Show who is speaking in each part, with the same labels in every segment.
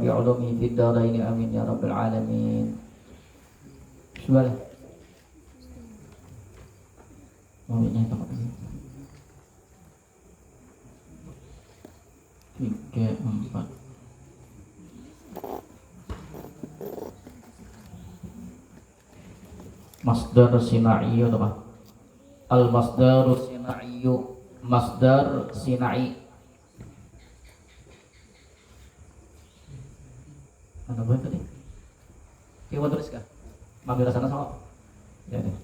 Speaker 1: بعلومه في الدارين آمين يا رب العالمين. Bismillah. Mobilnya itu apa? 3, 4. Masdar sinaiyu apa? Al masdar sinaiyu, masdar sinai. Mana boleh tadi? Kita tulis kah? Mampir sana sama. Ya deh.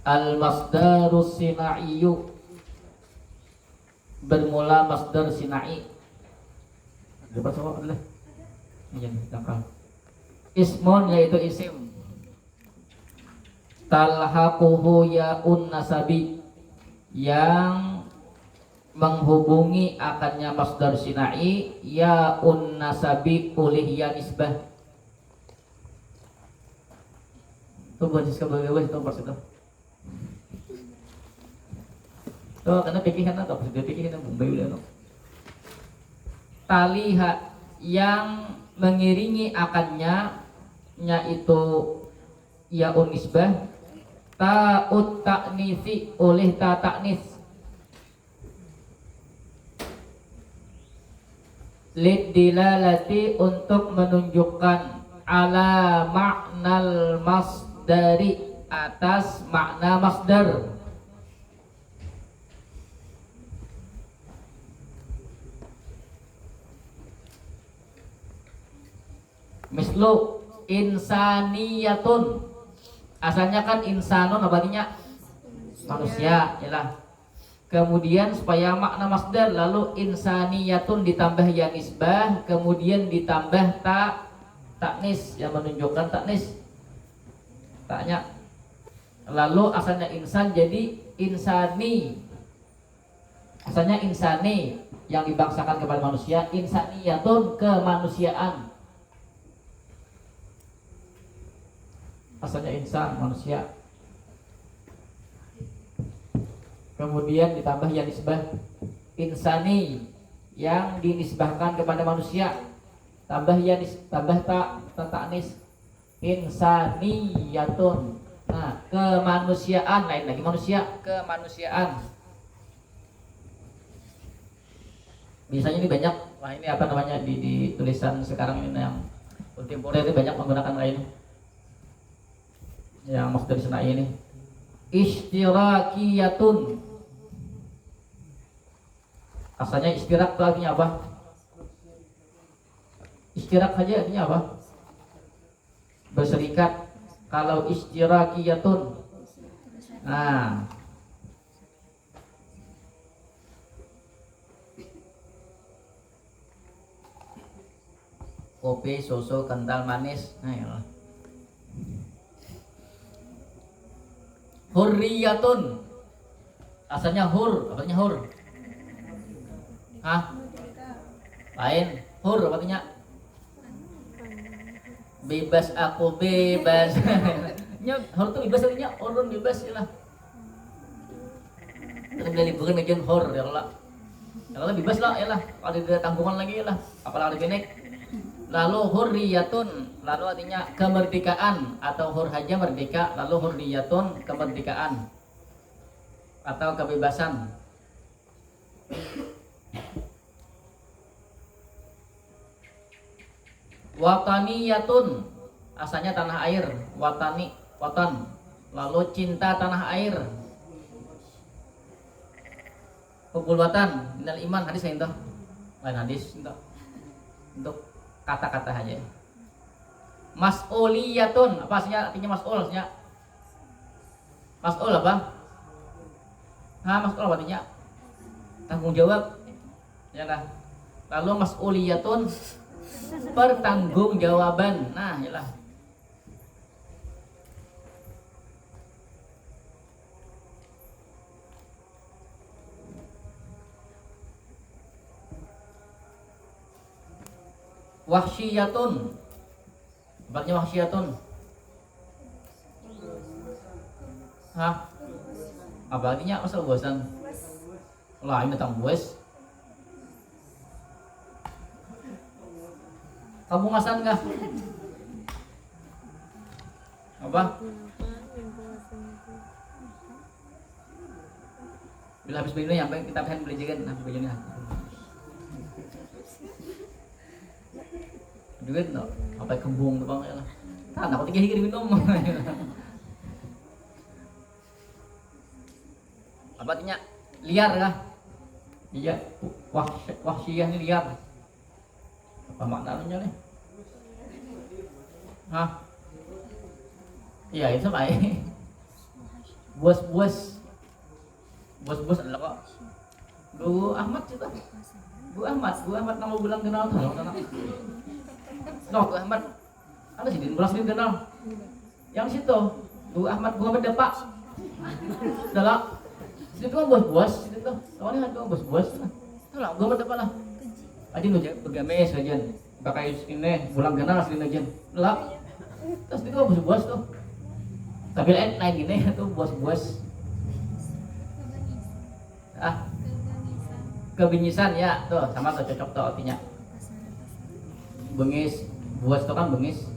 Speaker 1: Al masdar sinaiyu, bermula masdar sinai. Dapat sama boleh. Ini tangkal. Ismun yaitu isim. Talhaquhu yaun nasabi, yang menghubungi akannya masdar sinai yaun nasabi oleh ya nisbah. Tuh buat sebagai itu maksudnya. Tuh karena pikiran atau sudah pikiran Bombay udah no. Taliha yang mengiringi akannya yaitu yaun nisbah, ta'ut ta'nisi oleh ta ta'nis, lid dilalati untuk menunjukkan ala maknal masdari atas makna masdar. Mislu insaniyatun, asalnya kan insanun artinya manusia, yalah. Kemudian supaya makna masdar lalu insaniyatun ditambah ya nisbah, kemudian ditambah taknis yang menunjukkan taknis. Taknya. Lalu asalnya insan jadi insani. Asalnya insani yang dibangsakan kepada manusia, insaniyatun kemanusiaan. Asalnya insan manusia. Kemudian ditambah ya nisbah insani yang dinisbahkan kepada manusia, tambah ya tambah taknis insaniyatun. Nah, kemanusiaan, lain lagi manusia, kemanusiaan. Biasanya ini banyak, wah ini apa namanya di tulisan sekarang ini yang kontemporer ini banyak menggunakan lain yang masdar sinai ini. Ishtirakiyatun, asalnya istirak itu artinya apa? Istirak saja artinya apa? Berserikat. Kalau ishtirakiyatun, nah kopi, susu, kental, manis. Nah ya. Hurriyatun, asalnya hur, artinya hur. Hah? Lain, hur artinya bebas, aku bebas. Nya hur tuh bebas artinya orang bebas lah. Kita beli liburan aja hur ya lah. Ya lah bebas lah ya lah. Kalau ada tanggungan lagi ya lah. Apalagi kenek. Lalu hurriyatun, lalu artinya kemerdekaan, atau hur haja merdeka, lalu hurriyatun kemerdekaan atau kebebasan. Wataniyatun, asalnya tanah air, watani, watan, lalu cinta tanah air. Hubul watan minal iman, hadis itu lain hadis itu untuk kata-kata aja. Mas'uliyatun, apa artinya mas'ul? Artinya mas'ul apa? Nah, mas'ul artinya tanggung jawab. Ya lah. Lalu mas'uliyatun pertanggungjawaban. Nah, yalah. Wahsyiyatun, artinya wahsyiyatun. Hah? Apa artinya? Masa bosan? Lah ini tentang buas. Kabungasan kah? Apa? Bila habis beli yang kita pengen beli juga nah bajunya. Duit no, apa kembung tuh bang ya lah. Nah, aku tiga hingga minum. Apa artinya? Liar kah? Iya, wahsyiyah ini liar. Apa maknanya nih? Hah? Iya itu kayak bos-bos adalah kok Bu Ahmad juga. Bu Ahmad nama bulan kenal tuh. No, Bu Ahmad. Ada sih di bulan sini kenal. Yang situ Bu Ahmad Depak. Adalah situ kan bos-bos situ tuh. Awalnya ada bos-bos. Itulah Muhammad Depak lah. Aja nu bergames aja. Pakai ini bulan kenal sini aja. Lah. Terus itu bos-bos tuh. Tapi lain gini tuh bos-bos. Kebinyisan ya tuh sama tuh cocok tuh artinya. Bengis, bos tuh kan bengis.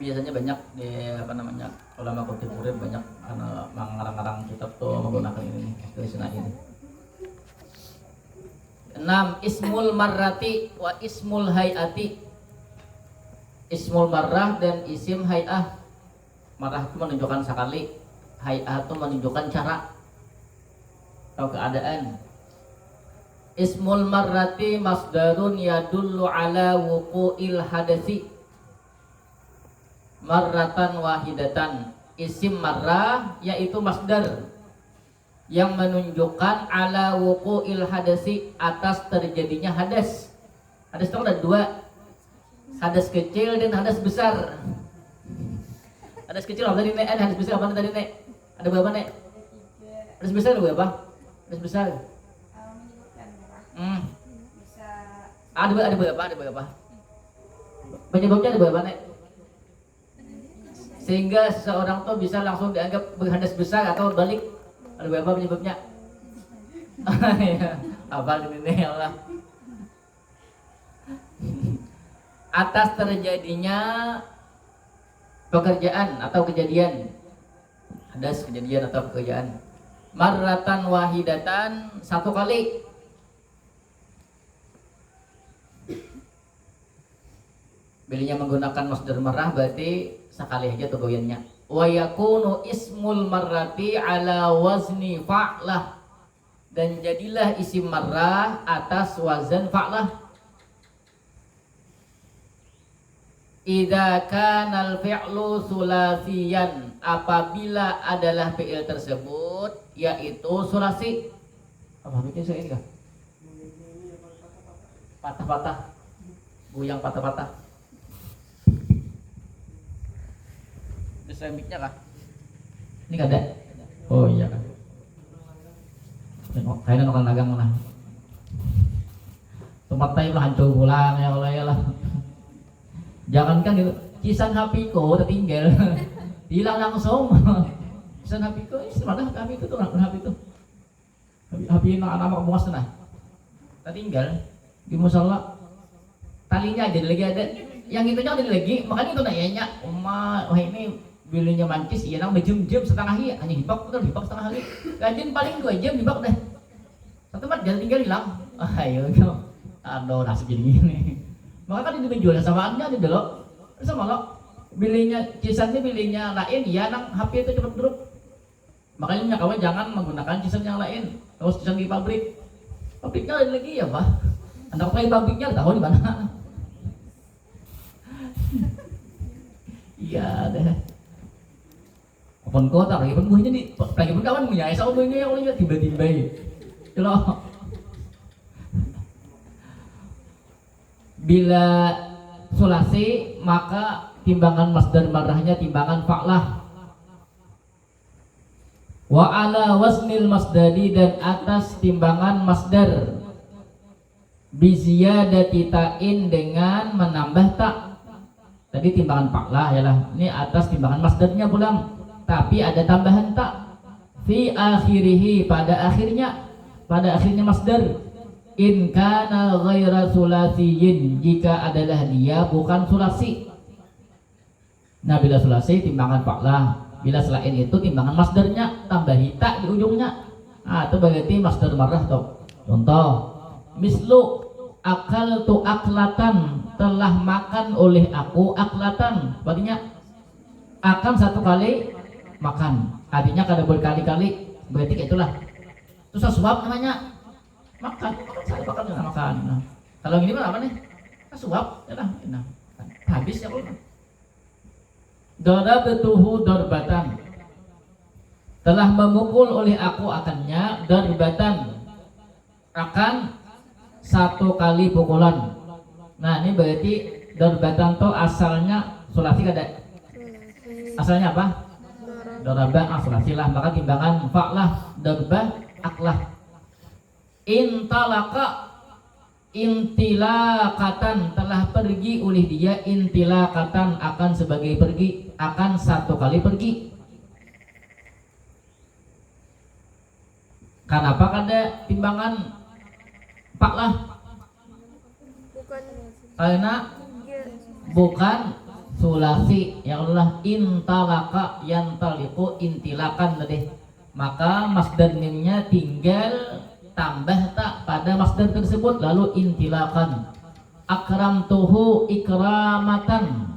Speaker 1: Biasanya banyak di apa namanya ulama kutip murid banyak mengarang-arang kitab tuh menggunakan ini tulisan ini. 6. Ismul marrati wa ismul hayati. Ismul marrah dan isim hay'ah. Marrah itu menunjukkan sekali, hay'ah itu menunjukkan cara atau keadaan. Ismul marrati masdarun yadullu ala wuqu'il hadasi marratan wahidatan. Isim marrah yaitu masdar yang menunjukkan ala wuqu'il hadasi atas terjadinya hadas. Hadas itu ada dua, hadas kecil dan hadas besar. Hadas kecil apa tadi nek? Hadas besar apa tadi nek? Ada berapa nek? Hadas besar ada berapa? Hadas besar. Ada berapa? Penyebabnya ada berapa nek? Sehingga seseorang tuh bisa langsung dianggap berhadas besar atau balik. Ada berapa penyebabnya? Apa ini Allah? Atas terjadinya pekerjaan atau kejadian. Hadas kejadian atau pekerjaan. Marratan wahidatan satu kali. Bilinya menggunakan masdar marrah berarti sekali aja tuh goyennya. Wa yakunu ismul marrati ala wazni fa'lah. Dan jadilah isim marrah atas wazan fa'lah. Idza kana al-fi'lu sulasiyan, apabila adalah fi'il tersebut yaitu sulasi. Apa bikin saya ini kah? Patah-patah. Goyang patah-patah. Mic-nya kah? Ini kada? Oh iya kan. Kayaknya nonton dagang mana? Tempat tayo lah hancur pulang ya Allah ya lah. Jangankan gitu, kisan HP ko tertinggal, hilang langsung. Kisan HP ko, mana HP itu tuh, HP itu. HP anak-anak buas nah, tertinggal di musola. Talinya aja lagi ada, yang itunya ada lagi, makanya itu nanya, wah ini bilinya mancis, iya nang berjam-jam setengah hari, hanya dibak setengah hari. Kajian paling 2 jam dibak deh. Satu mat jalan tinggal hilang. Ayo, aduh nasib jadi gini. Maka kan itu menjual samaannya ada belok, sama lo. Bilinya cisannya bilinya lain, ya nang HP itu cepat drop. Makanya kawan jangan menggunakan cisan yang lain. Kalau cisan di pabriknya ada lagi ya pak. Anak play pabriknya tahu di mana? Iya deh. Pon kota lagi pun buahnya di lagi pun kawan punya esa buahnya yang olehnya tiba-tiba kalau bila sulasi maka timbangan masdar marrahnya timbangan fa'lah. Wa ala wasnil masdari, dan atas timbangan masdar bi ziyadati ta'in dengan menambah tak. tadi timbangan fa'lah ya lah. Ini atas timbangan masdarnya pulang. Tapi ada tambahan tak fi akhirihi, pada akhirnya masdar. In kana ghaira sulasiyin, jika adalah dia bukan sulasi. Nah, bila sulasi timbangan fa'lah, bila selain itu timbangan masdarnya tambahi tak di ujungnya. Nah, itu berarti masdar marrah tuh. Contoh, mislu akal tu aklatan, telah makan oleh aku aklatan, artinya akan satu kali makan, artinya kada berkali-kali, berarti itulah itu suap namanya makan saya makan dengan makan. Nah, kalau gini mah apa nih, suap ya lah, nah, habis ya udah. Darabtuhu darbatan, telah memukul oleh aku akannya, darbatan akan satu kali pukulan. Nah, ini berarti darbatan to asalnya sulasi kada? Asalnya apa? Daraba sulasi lah, maka timbangan fa'lah, darba aklah. Intalaka intilakatan, telah pergi oleh dia, intilakatan akan sebagai pergi, akan satu kali pergi. Kenapa kada timbangan fa'lah? Karena bukan sulasi, ya Allah. Intalaka yantaliku intilakan tadi, maka masdar mimnya tinggal tambah tak pada masdar tersebut, lalu intilakan. Akramtuhu ikramatan,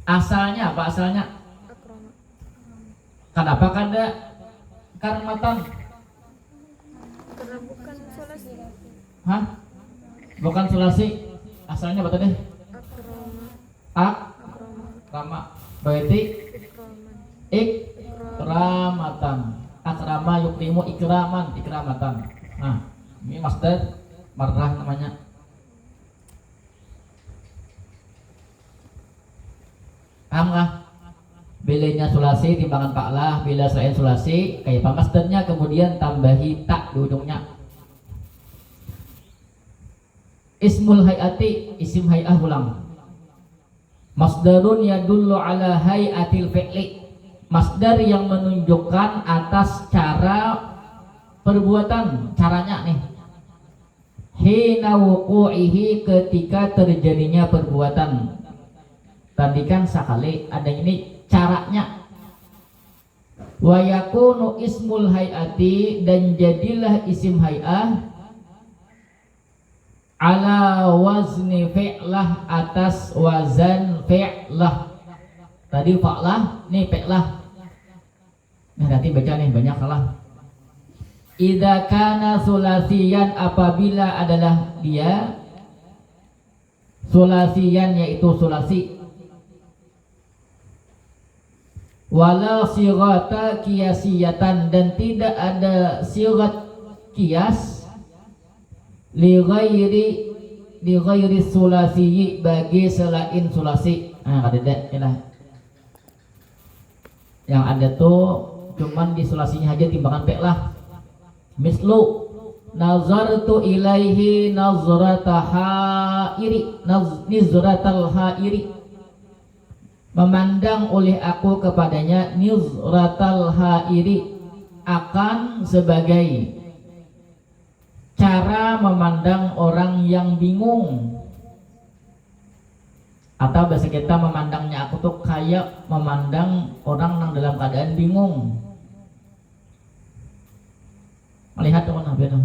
Speaker 1: asalnya apa? Asalnya kenapa kada karmatan?
Speaker 2: Karena bukan sulasi.
Speaker 1: Hah? Bukan sulasi, asalnya apa tadi? Akrama. Berarti ikramatan. Akrama yukrimu ikramatan. Nah, ini masdar marrah namanya. Paham nggak? Bilanya sulasi timbangan fa'lah, bila selain sulasi kayak apa masdarnya, kemudian tambahi tak di ujungnya. Ismul hayati, isim hay'ah ulang. Masdarun yadullu ala hay'atil fi'li, masdar yang menunjukkan atas cara perbuatan, caranya nih. Hina wuqu'ihi, ketika terjadinya perbuatan. Tadi kan sekali, ada ini caranya. Wa yakunu ismul hay'ati, dan jadilah isim hay'ah ala wazni fi'lah, atas wazan fi'lah. Tadi fa'lah, nih fi'lah. Nah, nanti baca nih, banyak salah. Idza kana sulasiyan, apabila adalah dia sulasiyan, yaitu sulasi. Wala sighata qiyasiyatan, dan tidak ada sighat qiyas li ghairi sulasi, bagi selain sulasi. Nah, ada ya. Yang ada tuh cuman di sulasinya aja timbangan fi'lah. Mislu nazartu ilaihi nazratal hairi, memandang oleh aku kepadanya, nizratal hairi, akan sebagai cara memandang orang yang bingung. Atau bahasa kita, memandangnya aku tuh kayak memandang orang yang dalam keadaan bingung. Melihat teman apa itu?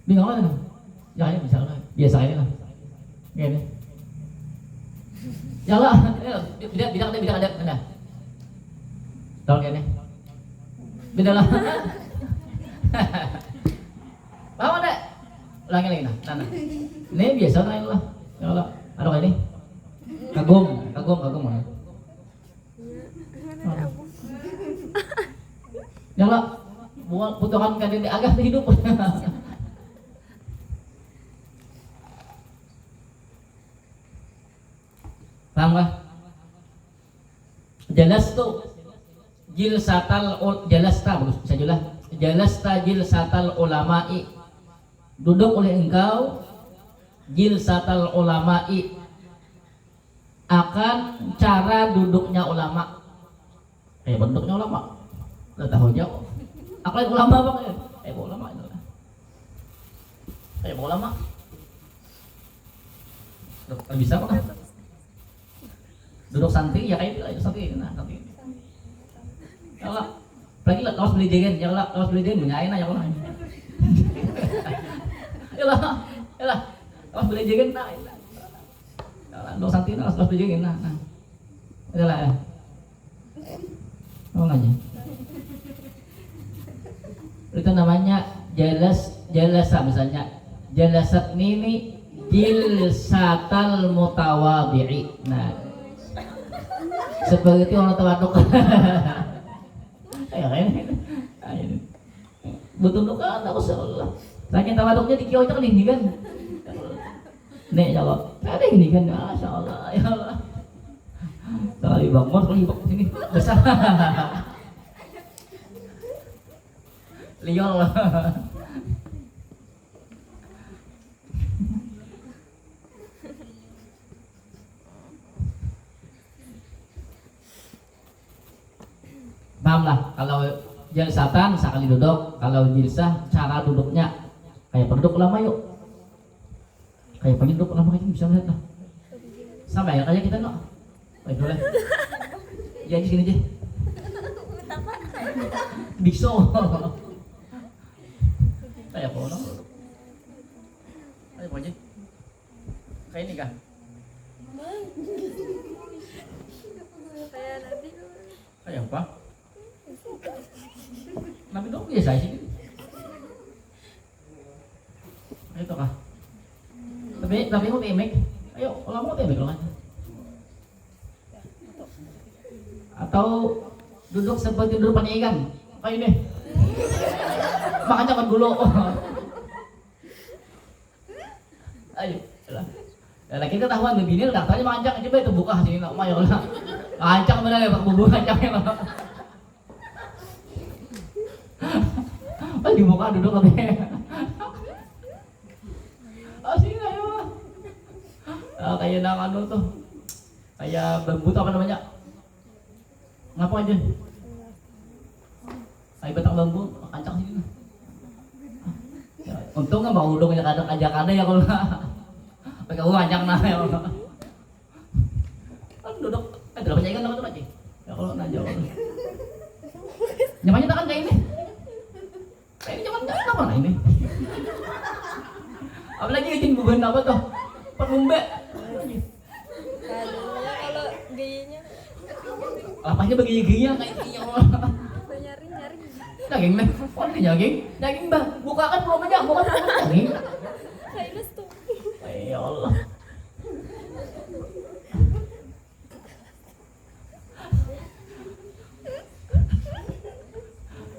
Speaker 1: Bingung kan? Ya ini bisa lah, biasa aja lah. Gini. Ya lah, bidang ada. Tahu gini? Beda lah. Paham ada? Ulangi lagi nah. Ini biasa lah. Ya Allah. Ada kayak ini? Kagum. Ya lah, butuhkan kan ini agak hidup. Paham gak? Jalasta jilsatal ulama'i, duduk oleh engkau jilsatal ulama'i, akan cara duduknya ulama. Bentuknya ulama. Udah tahu jauh. Akhlak ulama apa kayak? Ulama itu. Ulama. Bisa apa? Duduk santri ya kayak itu santri. Nah, santri. Kalau lagi lah kaos beli jegen, ya lah kaos beli jegen punya aina ya Allah. Yalah. Kaos beli jegen nah. Duduk santri nah kaos beli jegen nah. Itulah ya. Oh aja. Itu namanya jalasa misalnya. Jalasat ini jilsatal mutawadhi'i. Nah. Seperti orang tawaduk. Ya kan? Betul kan enggak usah Allah. Saking tawaduknya dikioy kan ini kan. Nek jawab. Ada ini kan. Masyaallah. Ya Allah. Kali bangun kali bak sini. Besar. Liol. Paham lah, kalau jalsatan sekali duduk, kalau jilsah cara duduknya kayak penduduk ulama yuk. Kayak penduduk ulama itu bisa lihat lah. Sama ya kayak kita no. Baik boleh. Ya di sini aja. Bikso. Kayak apa no? Kayak apa aja? Kayak ini kah?
Speaker 2: Kayak Nabi.
Speaker 1: Kayak apa? Nabi dong biasa sih. Itu kah? Tapi mau temik. Ayo, kalau mau temik loh. Atau duduk seperti duduk pakai ikan. Kayak ini. Makan jangan dulu. Ayo, lah. Ya kita tahuan begini datanya mancang coba itu buka sini nak mayo lah. Mancang benar ya Pak Bubu mancangnya. Dibuka duduk katanya. Asing ayo. Kayak nama anu tuh. Kayak bambu tuh apa namanya? Ngapa aja? Kayak batang bambu, kancang sini. Ya, untung nggak mau udungnya kadang ajak ada ya kalau pakai uang ajak nah ya. Kan duduk, tidak percaya kan tuh aja. Ya kalau najau. Nyamannya tak kan kayak ini. Kayak jangan apa lah ini. Apalagi izin bukan apa tuh? Perumbe.
Speaker 2: Aduh, kalau gayanya
Speaker 1: Lapasnya bagi giginya kayak gini Allah.
Speaker 2: nyari.
Speaker 1: Daging nih, oh ini daging bah, bukakan belum aja, bukan daging.
Speaker 2: Kailas tuh.
Speaker 1: Ya Allah.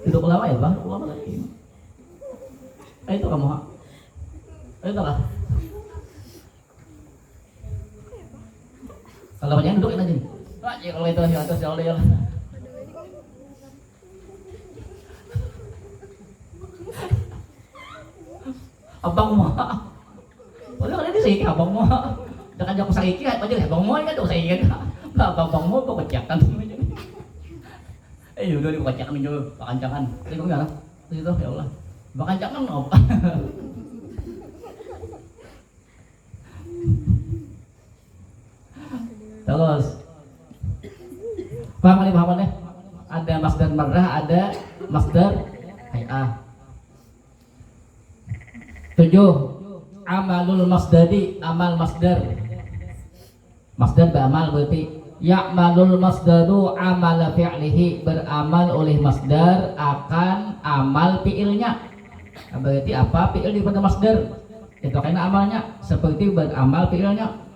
Speaker 1: Itu ulama ya bang, ulama lagi. Itu kamu ha? Itu lah. Kalau banyak duduk aja. Ya kalau itu ya atas ya Allah ya. Abang mah. Wala kan di sige abang mah. Dakan ako sa iki at pajud abang mah kan do sa iki kan. Abang mo ko kacyakan. Yun dulu kacyakan nyo pakancakan. Kasi kung gano'n. Dito ya Allah. Pakancakan apa? Terus paham nih? Ada masdar marrah, ada masdar hay'ah. 7. Amalul masdari, amal masdar. Masdar beramal berarti ya'malul masdaru amal fi'lihi, beramal oleh masdar akan amal fi'ilnya. Berarti apa fi'il daripada masdar? Itu karena amalnya seperti beramal fi'ilnya.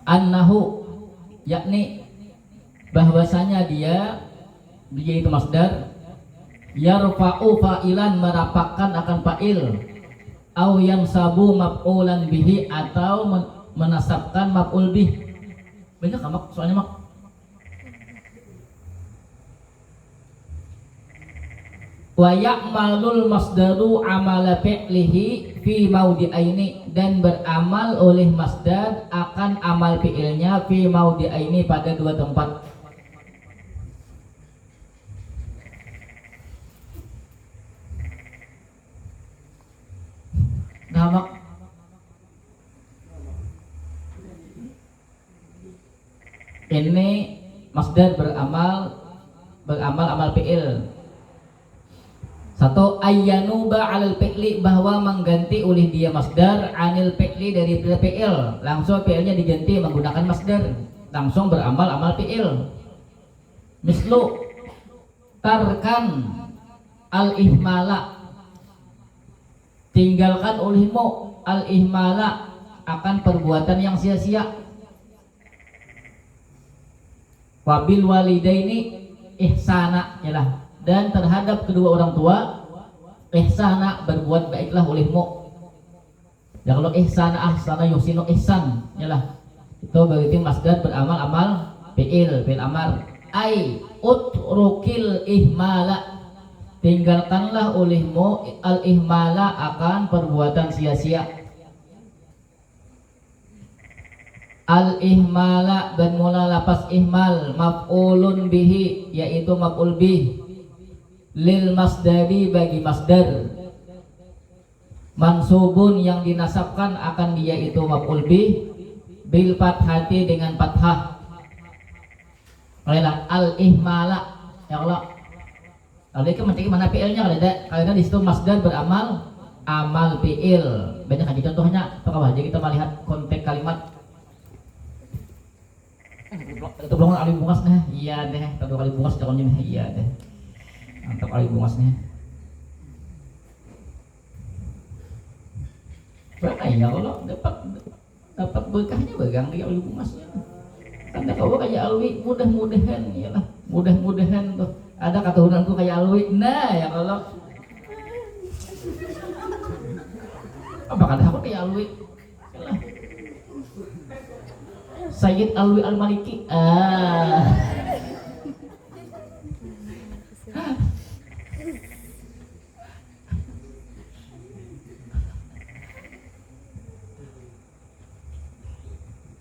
Speaker 1: Annahu, yakni bahwasanya dia itu masdar, yarfa'u fa'ilan, merapakkan akan fa'il, au yansabu maf'ulan bihi, atau menasabkan maf'ul bih. Banyak kan mak soalnya mak. Wa ya'malul masdaru amala fi'lihi fi maudi'aini, dan beramal oleh masdar akan amal fi'ilnya fi maudi'aini pada dua tempat. Nama ini masdar beramal amal fi'il. Satu, ayyanuba alal fi'li, bahwa mengganti oleh dia masdar anil fi'li dari fi'il, langsung fi'ilnya diganti menggunakan masdar, langsung beramal amal fi'il. Mislu tarkan al ihmala, tinggalkan olehmu al ihmala akan perbuatan yang sia-sia. Wabil walidaini ihsana, yalah, dan terhadap kedua orang tua ihsana, berbuat baiklah olehmu. Ya kalau ihsana ahsana yusinu ihsan, yalah, itu berarti masdar beramal amal fi'il amar. Ai utrukil ihmala, tinggalkanlah olehmu al ihmala akan perbuatan sia-sia. Al ihmala bermula lapas ihmal maf'ulun bihi, yaitu maf'ul bih, lil masdari bagi masdar, mansubun yang dinasabkan akan dia itu maf'ul bih, bil fathati dengan fathah. Olehlah al ihmala, ya Allah. Kalau itu mencari mana fi'ilnya kalau ada, karena di situ masdar beramal amal fi'il. Banyak aja contohnya. Apakah aja kita melihat konteks kalimat. Itu belum kali bungas nih, iya deh. Satu kali bungas calonnya, iya deh. Mantap kali bungasnya. Ya Allah, dapat berkahnya bagang di kali bungasnya. Tanda kau kayak alwi, mudah-mudahan ya lah, mudah-mudahan tuh ada keturunanku kayak alwi. Nah ya Allah, apa kata aku kayak alwi? Yalah. Sayyid Alwi Al-Maliki.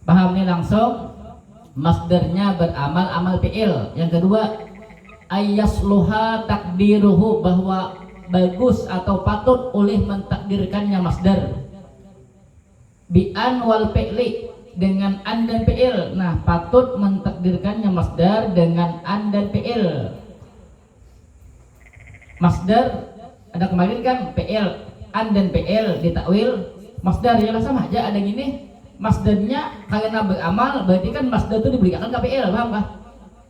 Speaker 1: Paham nih langsung, masdarnya beramal amal fi'il. Yang kedua, ayyasluha takdiruhu, bahwa bagus atau patut oleh mentakdirkannya masdar bi an wal fi'li, dengan an dan fi'il. Nah, patut mentakdirkannya masdar dengan an dan fi'il. Masdar ada kemarin kan fi'il, an dan fi'il ditakwil masdar, ya sama aja. Ada gini, masdarnya karena beramal, berarti kan masdar itu diberikan ke fi'il, paham kah?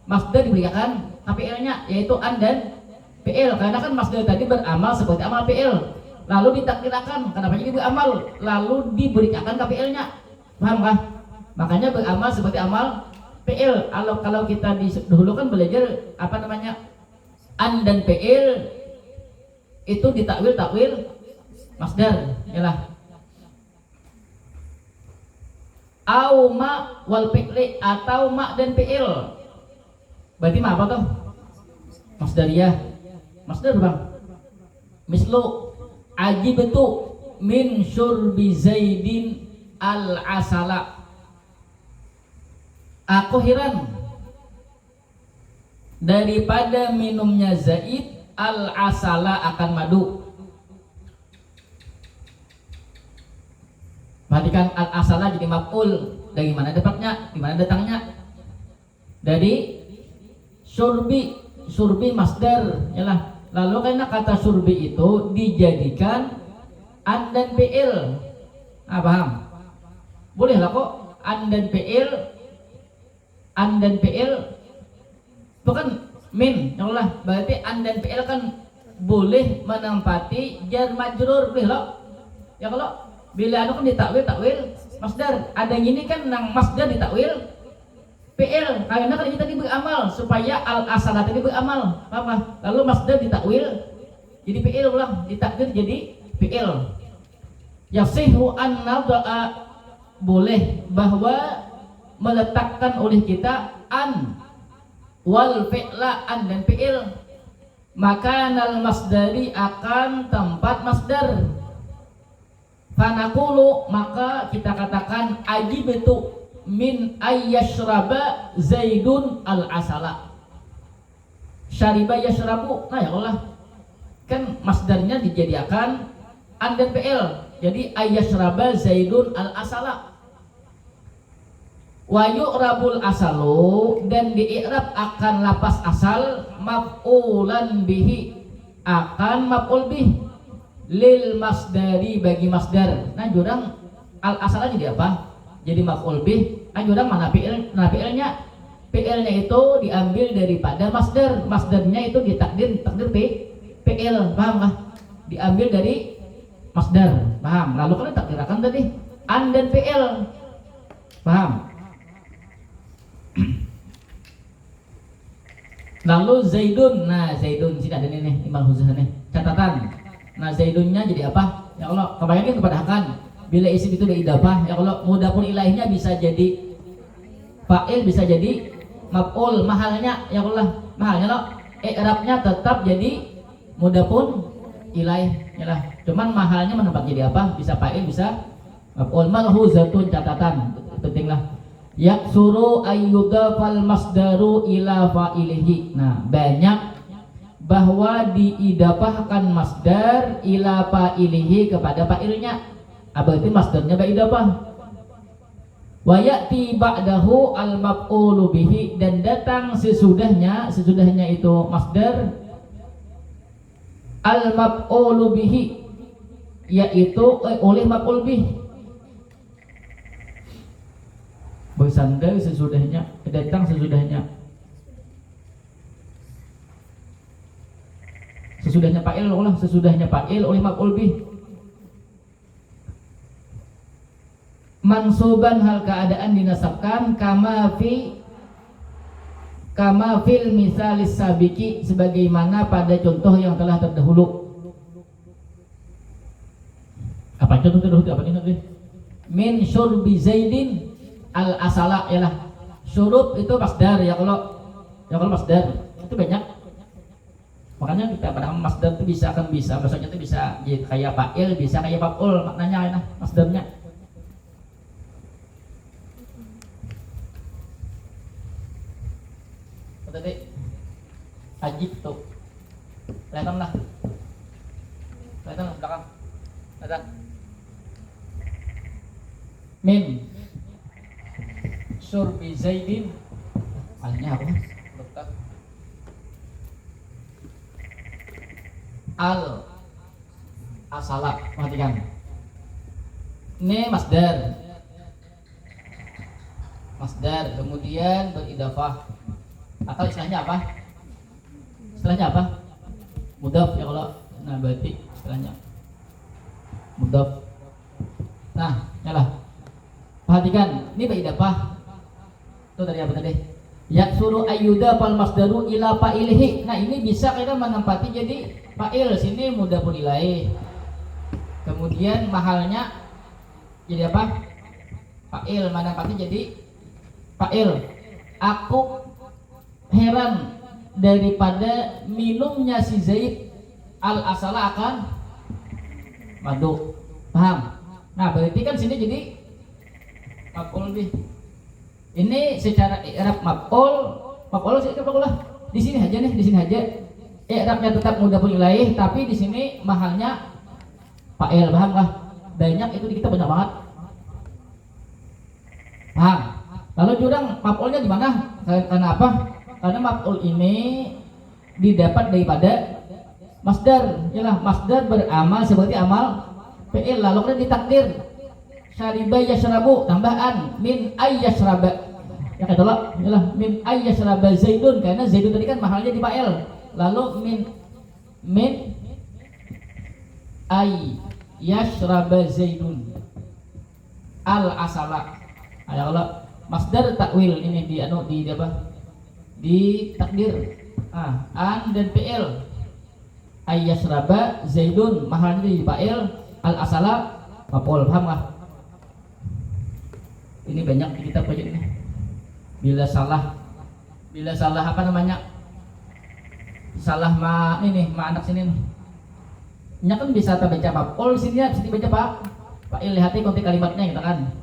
Speaker 1: Masdar diberikan ke fi'ilnya, yaitu an dan fi'il, karena kan masdar tadi beramal seperti amal fi'il, lalu ditakdirkan, kenapa jadi beramal, lalu diberikan ke fi'ilnya, paham kah? Makanya beramal seperti amal fi'il. Kalau kita dulu kan belajar apa namanya, an dan fi'il itu ditakwil masdar, yalah. Au ma wal fi'li, atau ma dan fi'il, berarti ma apa tuh? Masdariyah, masdar bang. Mislu ajibtu min syurbi zaidin al asala, aku heran daripada minumnya Zaid al asala akan madu. Perhatikan al asala jadi maf'ul. Dari mana dapatnya? Di mana datangnya? Dari surbi masdar, yalah. Lalu karena kata surbi itu dijadikan an dan fi'il. Paham? Boleh lah kok an dan fi'il itu kan min, ya Allah. Berarti an dan fi'il kan boleh menempati jar majrur, boleh loh. Ya kalau bila anu kan ditakwil masdar, ada gini kan nang masdar ditakwil fi'il, karena kan ini tadi beramal supaya al asalah tadi beramal, apa? Lalu masdar ditakwil jadi fi'il, ulang ditakdir jadi fi'il. Yasihu an nada'a, boleh bahwa meletakkan oleh kita an wal fi'la, an dan fi'il. makanal masdari akan tempat masdar. Fanaqulu maka kita katakan ajibtu min ayyashraba Zaidun al-asala. Syariba yashrabu. Nah ya Allah, kan masdarnya dijadikan an dan fi'il. Jadi ayyashraba Zaidun al-asala. Wa yu'rabul asalu dan di'irab akan lapas asal maf'ulan bihi akan maf'ul bih lil masdari bagi masdar. Nah jurang al asala jadi apa? Jadi maf'ul bih. Nah jurang mana fi'il? Nah fi'ilnya itu diambil daripada masdar. Masdarnya itu takdir fi'il, paham kah? Diambil dari masdar, paham? Lalu kan takdirakan tadi an dan fi'il, paham? Lalu Zaidun, nah Zaidun sini ada nih Imam Huzah nih catatan. Nah Zaidunnya jadi apa? Ya Allah, kebayangin kepadahkan bila isim itu diidafah, ya Allah mudafun ilaihnya bisa jadi fa'il, bisa jadi maf'ul, mahalnya ya Allah, mahalnya loh i'rabnya tetap jadi mudafun ilaih ya lah. Cuman mahalnya menempat jadi apa? Bisa fa'il, bisa maf'ul. Malhuzatun catatan penting lah. Yaksuru ayyudafal masdaru ila fa'ilihi. Nah banyak bahwa diidafahkan masdar ila fa'ilihi kepada fa'ilnya. Berarti masdarnya ba'idafah. Wa ya'ti ba'dahu al maf'ulu bihi dan datang sesudahnya itu masdar al maf'ulu bihi yaitu oleh maf'ul bih. Bersandar sesudahnya, datang sesudahnya. Sesudahnya fa'il Allah, sesudahnya fa'il oleh maf'ul bih. Mansuban hal keadaan dinasabkan kama fil misalis sabiki sebagaimana pada contoh yang telah terdahulu. Apa contoh terdahulu? Apa ini? Min syurbi Zaidin al-asala ialah syurub itu masdar ya kalau masdar itu banyak, makanya kita pada masdar itu bisa maksudnya itu bisa kayak fa'il, bisa kayak maf'ul maknanya ya masdarnya. Tadi ajib tuh kelihatan belakang kelihatan min syurbi Zaidin alnya apa? Letak al asala, perhatikan ini masdar kemudian beridafah atau istilahnya apa? Mudaf ya kalau nah berarti istilahnya mudaf. Nah nyalah perhatikan ini beridafah itu dari apa tadi? Yaksuru ayyuda fal masdaru ila fa'ilihi. Nah ini bisa kita menempati jadi fa'il, sini mudafun ilaih. Kemudian mahalnya jadi apa? Fa'il, menempati jadi fa'il. Aku heran daripada minumnya si Zaid al-asala akan madu. Paham? Nah berarti kan sini jadi maf'ul bih. Ini secara i'rab maf'ul sih lah. Di sini aja. I'rabnya tetap mudafun ilaih tapi di sini mahalnya fa'il, paham kah? Banyak itu di kita banyak banget. Paham? Lalu jurang maf'ulnya di mana? Karena apa? Karena maf'ul ini didapat daripada masdar. Yalah, masdar beramal seperti amal fi'il, lalu kan ditakdir syariba yashrabu tambahan min ayyashraba ya kata Allah yalah min ayyashraba Zaidun karena Zaidun tadi kan mahalnya di fa'il, lalu min ayyashraba Zaidun al asala. Ya Allah masdar takwil ini di apa? Di takdir an dan fi'il. Ayyashraba Zaidun mahalnya di fa'il, al asala maf'ul, paham nggak? Ini banyak di kitab aja ini. Bila salah apa namanya? salah ma ini nih ma anak sini nih. Nya kan bisa baca maf'ul sini ya bisa dibaca Pak. Fa'il lihat konti kalimatnya gitu kan.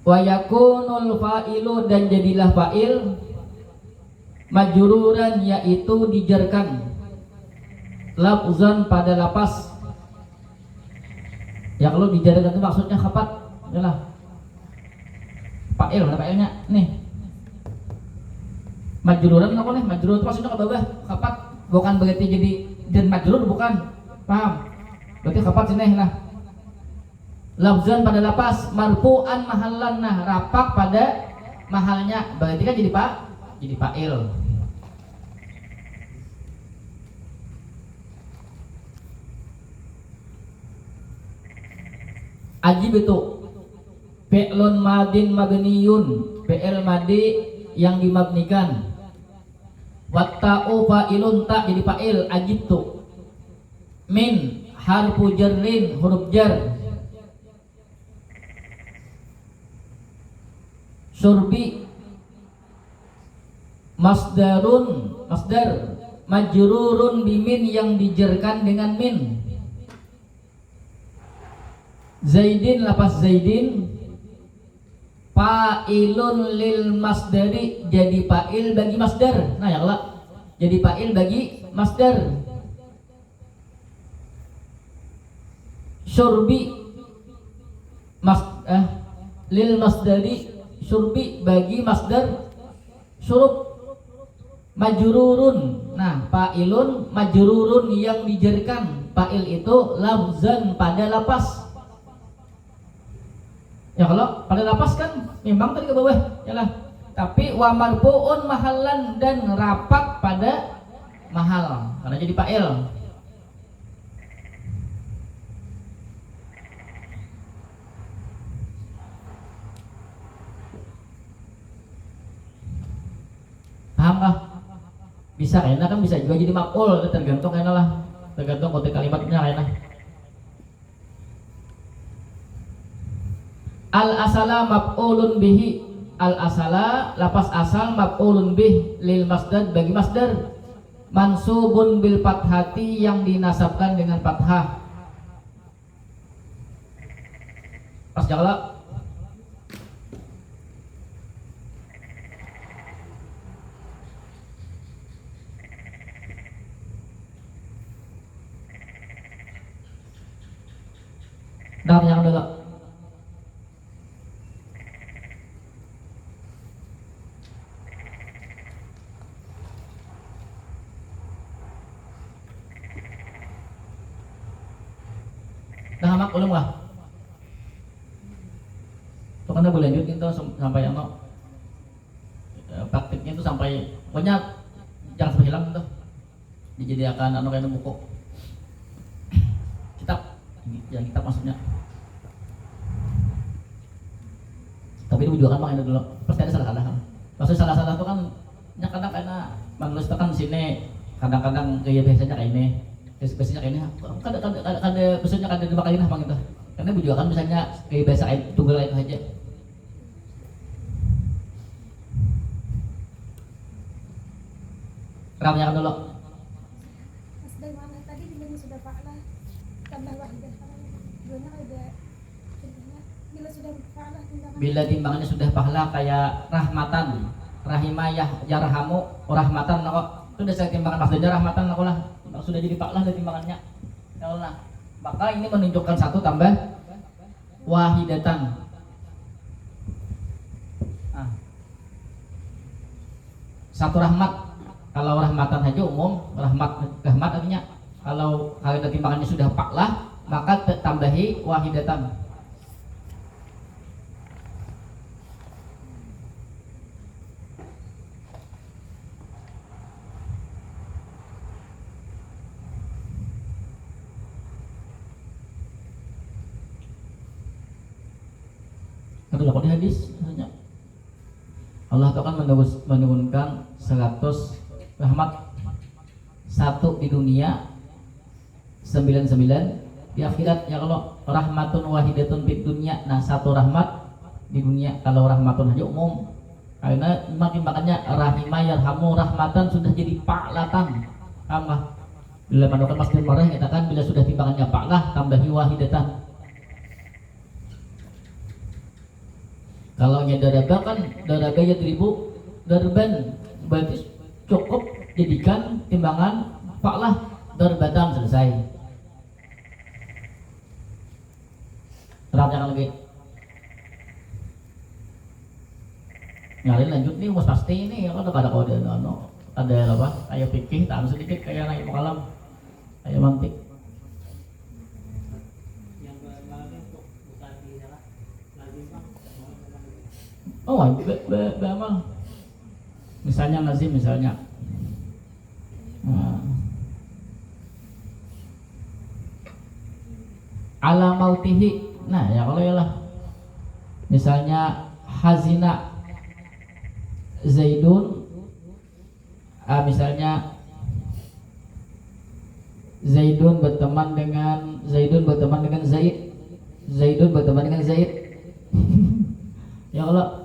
Speaker 1: Wa yakunul fa'ilu dan jadilah fa'il majruran yaitu dijarkan lafzan pada lapas. Ya kalau dijarkan itu maksudnya khapat adalah fa'il, ada fa'ilnya nih. Majruran apa nih? Majrur itu maksudnya ke bawah, khapat. Bukan berarti jadi dan majrur bukan. Paham? Berarti khapat sini lah. Lafzan pada lapas, marfu'an mahallan, nah rapak pada mahalnya. Berarti kan jadi fa'il. Ajib itu fi'lun madin mabniyun, fi'il madi yang dimabnikan. Watta'u fa'ilun, tak jadi fa'il. Ajib tu min harfu jarrin, huruf jar. Surbi masdarun, masdar majrurun bimin yang dijerkan dengan min. Zaidin, lapas Zaidin fa'ilun lil masdari, jadi fa'il bagi masdar. Nah ya Allah, jadi fa'il bagi masdar. Syurbi lil masdari, syurbi bagi masdar syurub. Majrurun, nah fa'ilun majrurun yang dijerkan. Fa'il itu lafzan pada lapas. Ya kalau pada lapas kan memang tadi ke bawah ya lah. Tapi wa marfu'un mahallan, dan rapak pada mahal karena jadi fa'il. Paham kah? Bisa kayaknya kan bisa juga jadi maf'ul, tergantung kayaknya lah. Tergantung konteks kalimatnya kayaknya. Al asala maf'ulun bihi, al asala lapas asal maf'ulun bih lil masdar bagi masdar, mansubun bil fathati yang dinasabkan dengan fathah. Pas jawab dah yang dulu. Dah hamak ulum lah. Tuh kan boleh lanjutin tuh sampai yang praktiknya tuh sampai pokoknya jangan sampai hilang tuh. Dijadikan anu kayak buku. Kitab, ya kitab maksudnya. Tapi itu juga kan makanya dulu pasti ada salah-salah kan. Maksudnya salah-salah itu kan kadang karena manusia kan di sini kadang-kadang kayak biasanya kayak ini. Biasanya kayak ini, kada biasanya kada dimakain apa gitu. Karena juga kan misalnya kayak biasa tunggal itu aja. Ramnya kan dulu.
Speaker 2: Mas dari mana tadi bilangnya sudah fa'lah tambah wahidah. Bilangnya ada contohnya bila sudah fa'lah timbangan.
Speaker 1: Bila timbangannya sudah pahala kayak rahmatan, rahimayah, yarhamu, rahmatan kok. Itu udah saya timbangan maksudnya rahmatan kok lah. Sudah jadi paklah dari timbangannya. Ya Allah. Maka ini menunjukkan satu tambah wahidatan. Nah. Satu rahmat. Kalau rahmatan saja umum, rahmat artinya kalau dari timbangannya sudah paklah, maka tambahi wahidatan. Itulah kok di hadis Allah itu kan menurunkan 100 rahmat, 1 di dunia, 99 di akhirat. Ya kalau rahmatun wahidatun fid dunya, nah 1 rahmat di dunia. Kalau rahmatun aja umum, karena makanya rahimah yarhamu rahmatan sudah jadi pa'latan. Paham nggak? Bila mandukan masjid marah katakan bila sudah timbangannya pa'lah tambahi wahidatan. Kalau nya daraba kan daraba ya 1000 darban, berarti cukup jadikan timbangan pa'lah darbatan, selesai. Terang lagi. Nyari lanjut nih mas pasti ini kalau ada kode ada apa kayak fikih tak sedikit kayak naik mukalam kayak mantik. Oh, amal. Misalnya lazim misalnya. Ala mautihi. Nah, ya kalau yalah. Misalnya hazina Zaidun, misalnya Zaidun berteman dengan Zaid. Zaidun berteman dengan Zaid. Ya Allah.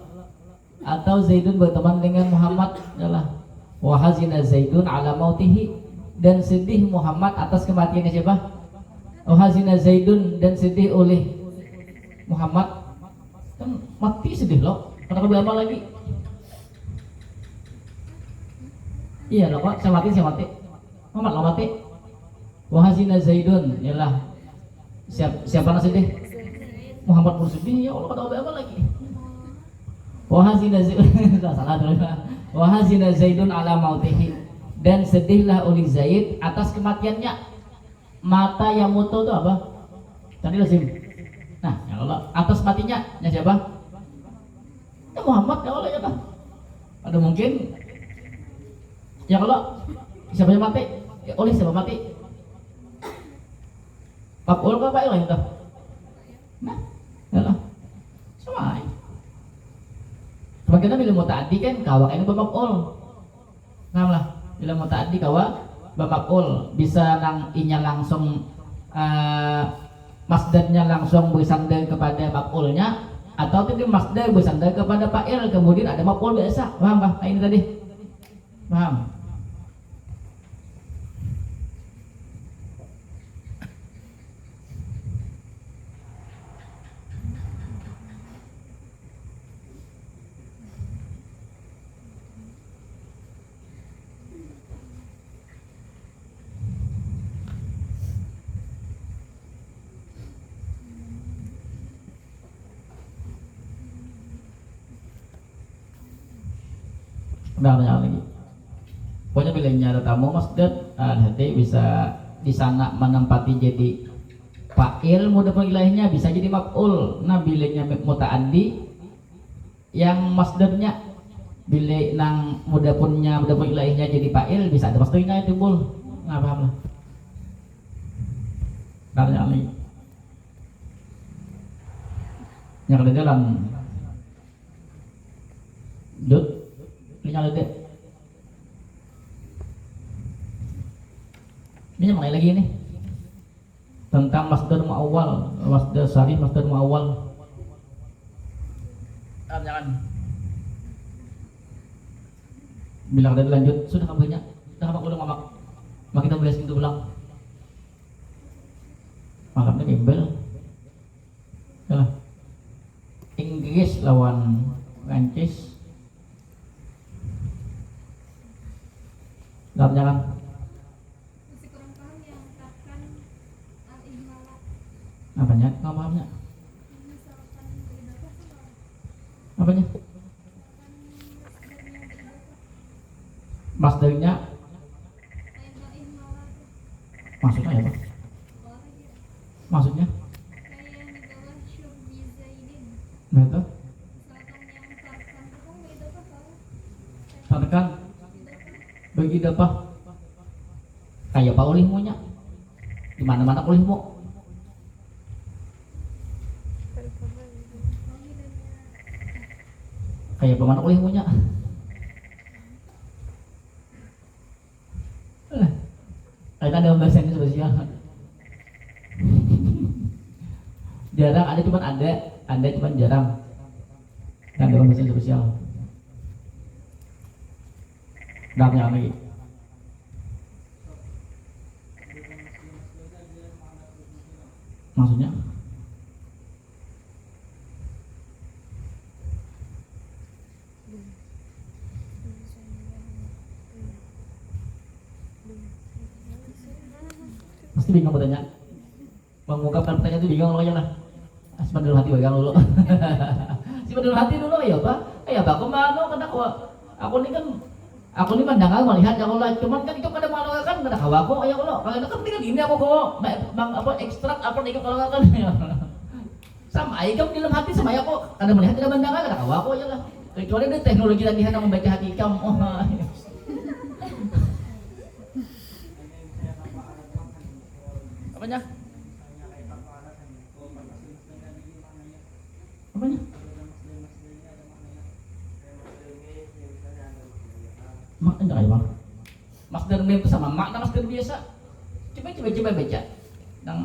Speaker 1: Atau Zaidun berteman dengan Muhammad, adalah wa hazina Zaidun ala mautihi, dan sedih Muhammad atas kematiannya siapa? Wa hazina Zaidun, dan sedih oleh Muhammad, kan mati sedih loh. Kenapa beramal lagi? Iya loh Pak, saya mati. Muhammad lo mati. Wa hazina Zaidun, yalah. Siapa yang sedih? Muhammad pun sedih, ya Allah, kenapa beramal lagi? Wahazina Zaidun ala mautihi, dan sedihlah oleh Zaid atas kematiannya. Mata yang mutu itu apa? Tadi lazim. Nah, ya Allah, atas matinya ya siapa? Ya Muhammad, ya Allah, ya Allah. Ada mungkin ya Allah, siapa yang mati? Ya oleh siapa mati? Maf'ul apa ya itu? Nah, ya Allah. Sama. Bagaimana bila muta'addi kan kawa ini bamaf'ul. Ngamlah bila muta'addi kawa bamaf'ul, bisa nang inya langsung masdarnya langsung bersandar kepada maf'ulnya, atau tadi masdar bersandar kepada fa'il kemudian ada maf'ul biasa. Paham Pak? Nah, ini tadi. Paham? Banyak lagi. Pokoknya bila ada tamu masjid, nanti bisa di sana menempati jadi fa'il, mudah ilahnya bisa jadi maf'ul. Nah, bilanya muta'addi yang masdarnya bila nang mudah ilahnya jadi fa'il, bisa ada masdarnya itu bul. Nah, paham lah. Banyak lagi. Yang ada dalam dut ini dek. Ini yang mana lagi nih? Tentang masdar muawwal, masdar sarih, masdar muawwal. Jangan. Bilang dari lanjut, sudah kabarnya. Sudah kamu ulang mamak. Mak kita beres pintu ulang. Makamnya gembel. Ya. Inggris lawan Prancis. Jangan.
Speaker 2: Masih kurang paham yang katakan al-ihmalat.
Speaker 1: Apanya? Nggak pahamnya.
Speaker 2: Misalkan beribadah sama
Speaker 1: Apanya? Masdarnya
Speaker 2: al-ihmalat.
Speaker 1: maksudnya ya Pak? Maksudnya?
Speaker 2: Kayak yang di bawah syurbi Zaidin.
Speaker 1: Nah itu?
Speaker 2: Misalkan yang tarkan itu kan beribadah tahu.
Speaker 1: Tarkan bagi apa? Kayak apa olehmu nya? Di mana-mana olehmu? Kayak apa mana olehmu nya? Kayak ada bahasa ini spesial. Jarang ada, cuman ada cuman jarang. Yang dalam bahasa spesial. Damnya lagi. Maksudnya? Pasti bingung bertanya. Mengungkapkan pertanyaan itu bingung aja lah. Simpan dalam hati bagang dulu. Simpan dalam hati dulu ya Pak. Ya Pak, kemana kena aku ini pandangan melihat ya Allah, cuman kan itu kada malu kan kada kawa ko ya Allah. Kalau kan tinggal ini aku kok bang apa ekstrak apa nih kalau kan. Sama aja kamu dalam hati sama ya kok kada melihat kada pandangan kada kawa ko ya lah. Kecuali ada teknologi tadi yang membaca hati kamu. Oh. Apanya? Apanya? Makna kayak bang. Masdar mem sama makna masdar biasa. Coba baca. Yang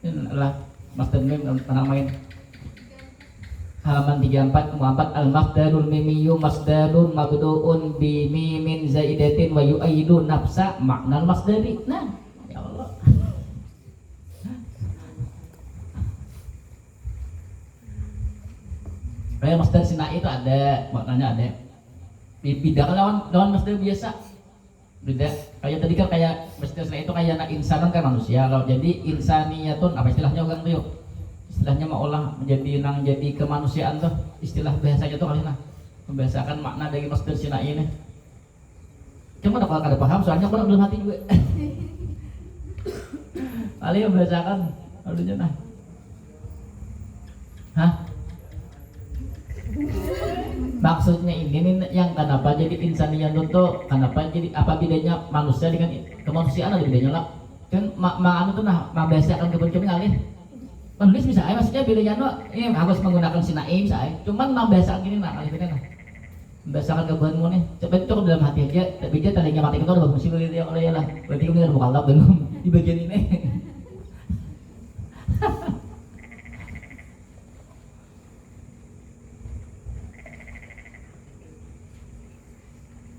Speaker 1: ini adalah masdar mem tenang main. Halaman 34 al-masdarul mimiyyu masdarun mabdu'un bi mimin zaidatin wa yu'ayyidu nafsa makna masdari. Nah, ya Allah. Kayak masdar sinai itu ada, maknanya ada. Beda kan lawan masdar biasa. Beda. Kayak tadi kan kayak masdar sinai itu kayak anak insan kan manusia. Kalau jadi insaniyatun apa istilahnya orang tuh? Istilahnya mau olah menjadi jadi kemanusiaan tuh. Istilah bahasanya tuh kali nah. Membahasakan makna dari masdar sinai ini. Cuma kalau kada paham soalnya aku belum hati juga. Kali membahasakan aduhnya nah. Hah? Maksudnya ini nih yang kenapa jadi insaniyah itu kenapa jadi apa bedanya manusia dengan kemanusiaan ada bedanya lah kan anu tuh nah membiasakan kebun-kebun kali penulis bisa maksudnya bedanya no ini harus menggunakan sinai bisa cuman membiasakan gini nah kali ini nah membiasakan kebunmu nih coba itu dalam hati aja tapi dia tadinya mati itu udah bagus gitu ya kalau ya lah berarti kemudian bukan lab belum di bagian ini.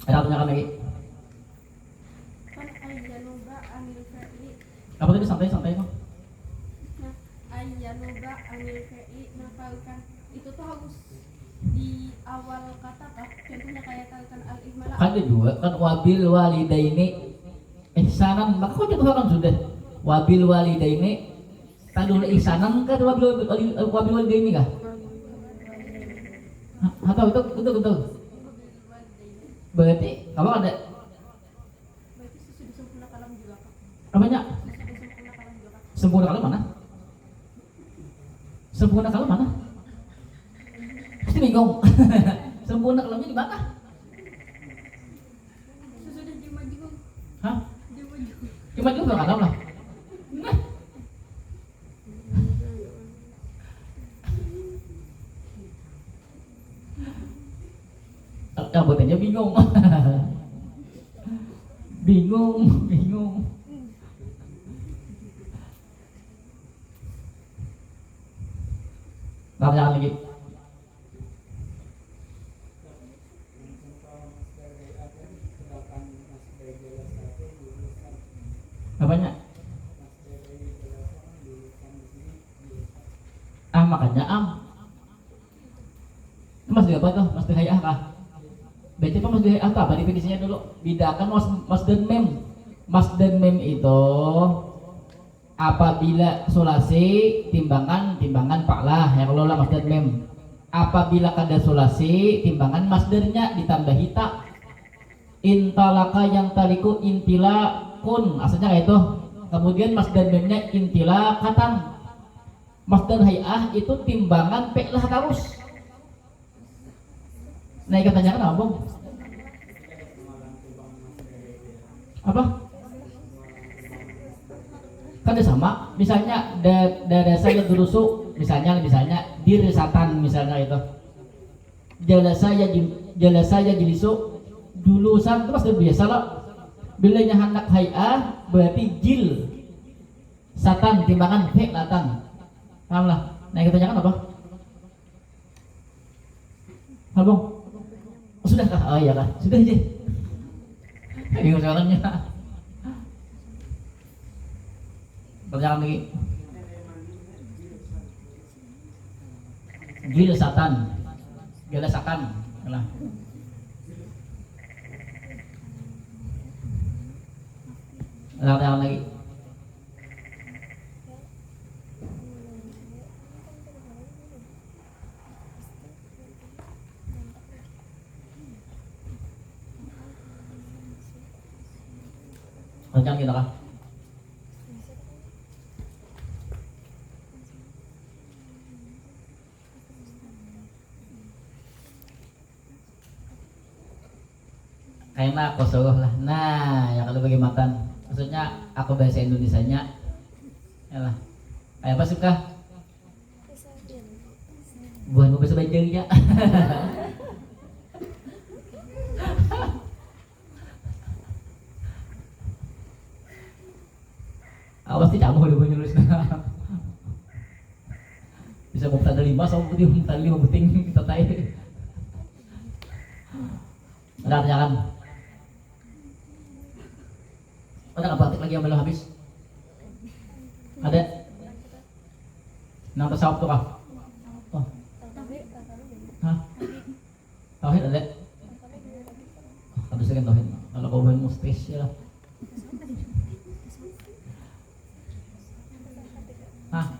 Speaker 1: Ada pertanyaan lagi?
Speaker 2: Kan ayyanuba anil fi'li.
Speaker 1: Apa tadi santai-santai kok?
Speaker 2: Nah, ayyanuba anil fi'li kan itu tuh harus di awal kata kah? Contohnya kayak kalikan al-ihmala.
Speaker 1: Kan ada juga kan wabil walidaini ihsanan maka kok contohkan sudah wabil walidaini tadul ihsanan kan wabil walidaini kah? Atau itu betul. Berarti kamu ada
Speaker 2: Berarti sudah sempurna kalam juga kah?
Speaker 1: apanya?
Speaker 2: Sempurna kalam juga kah?
Speaker 1: Sempurna kalau mana? Sempurna kalau mana? Pasti bingung. Sempurna kalamnya di mana?
Speaker 2: Sudah di maju.
Speaker 1: Hah?
Speaker 2: Di maju.
Speaker 1: Cuma juga kalam lah. Nah. Yang bertanya bingung. bingung. Pertanyaan lagi. Apanya? Makanya Mas apa tuh? Mas hayah kah? Baca apa mas apa definisinya dulu? Bedakan masdar mem. Masdar mem itu apabila sulasi timbangan fa'lah ya kalau lah masdar mem. Apabila kada sulasi timbangan masdarnya ditambahi ta. Intalaka yang taliku intila kun asalnya kayak itu. Kemudian masdar memnya intila katan. Masdar hayah itu timbangan fi'lah terus. Nah, katanya kenapa, Bung? Apa? Kan sama. Misalnya dada saya durusu, misalnya dirisatan misalnya itu. Jala saya jilisu dulusan itu pasti biasa lah. Bilanya hendak hayah berarti jil. Satan timbangan fi'latan. Paham lah. Nah, katanya kan apa? Abang. Oh, sudah kah? Oh iya kah? Sudah aja. Bingung sekarangnya. Pertanyaan lagi. Gilsatan. Gilasakan. Nah. Pertanyaan lagi. Pertanyaan kita kah? Enak kosoh lah. Nah, ya kalau bagi matan. Maksudnya aku bahasa Indonesianya. Yalah. Kayak apa sih kah? Bukan mau bahasa Banjar ya. Awas ti kamu udah nulis bisa mau tanda 5 sama putih tanda 5 penting kita tahu. Ada pertanyaan? Ada nggak praktik lagi yang belum habis? Ada? Nang pesawat tuh kah? Oh. Hah? Tauhid ada? Habis kan tauhid. Kalau kau main mustis ya lah. Hah?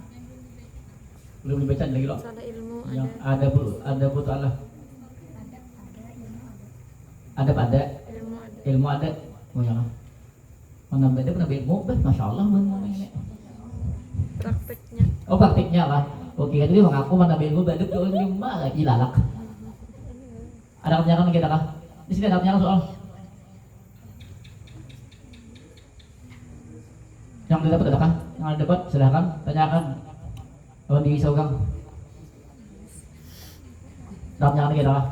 Speaker 1: Belum dibaca lagi loh.
Speaker 3: Masalah ilmu
Speaker 1: Yang ada butuh Allah. Ada ilmu ada. Oh ya. Mana beda ilmu, masya Allah ini.
Speaker 3: prakteknya.
Speaker 1: Oh praktiknya lah. Oke kan dia mengaku mana ilmu badut tuh lima lagi lalak. Ada pertanyaan kita kah? Di sini ada pertanyaan soal. Yang tidak dapat ada kah? Yang ada dapat silahkan tanyakan. Kalau dirisau kang. Ada pertanyaan kita kah?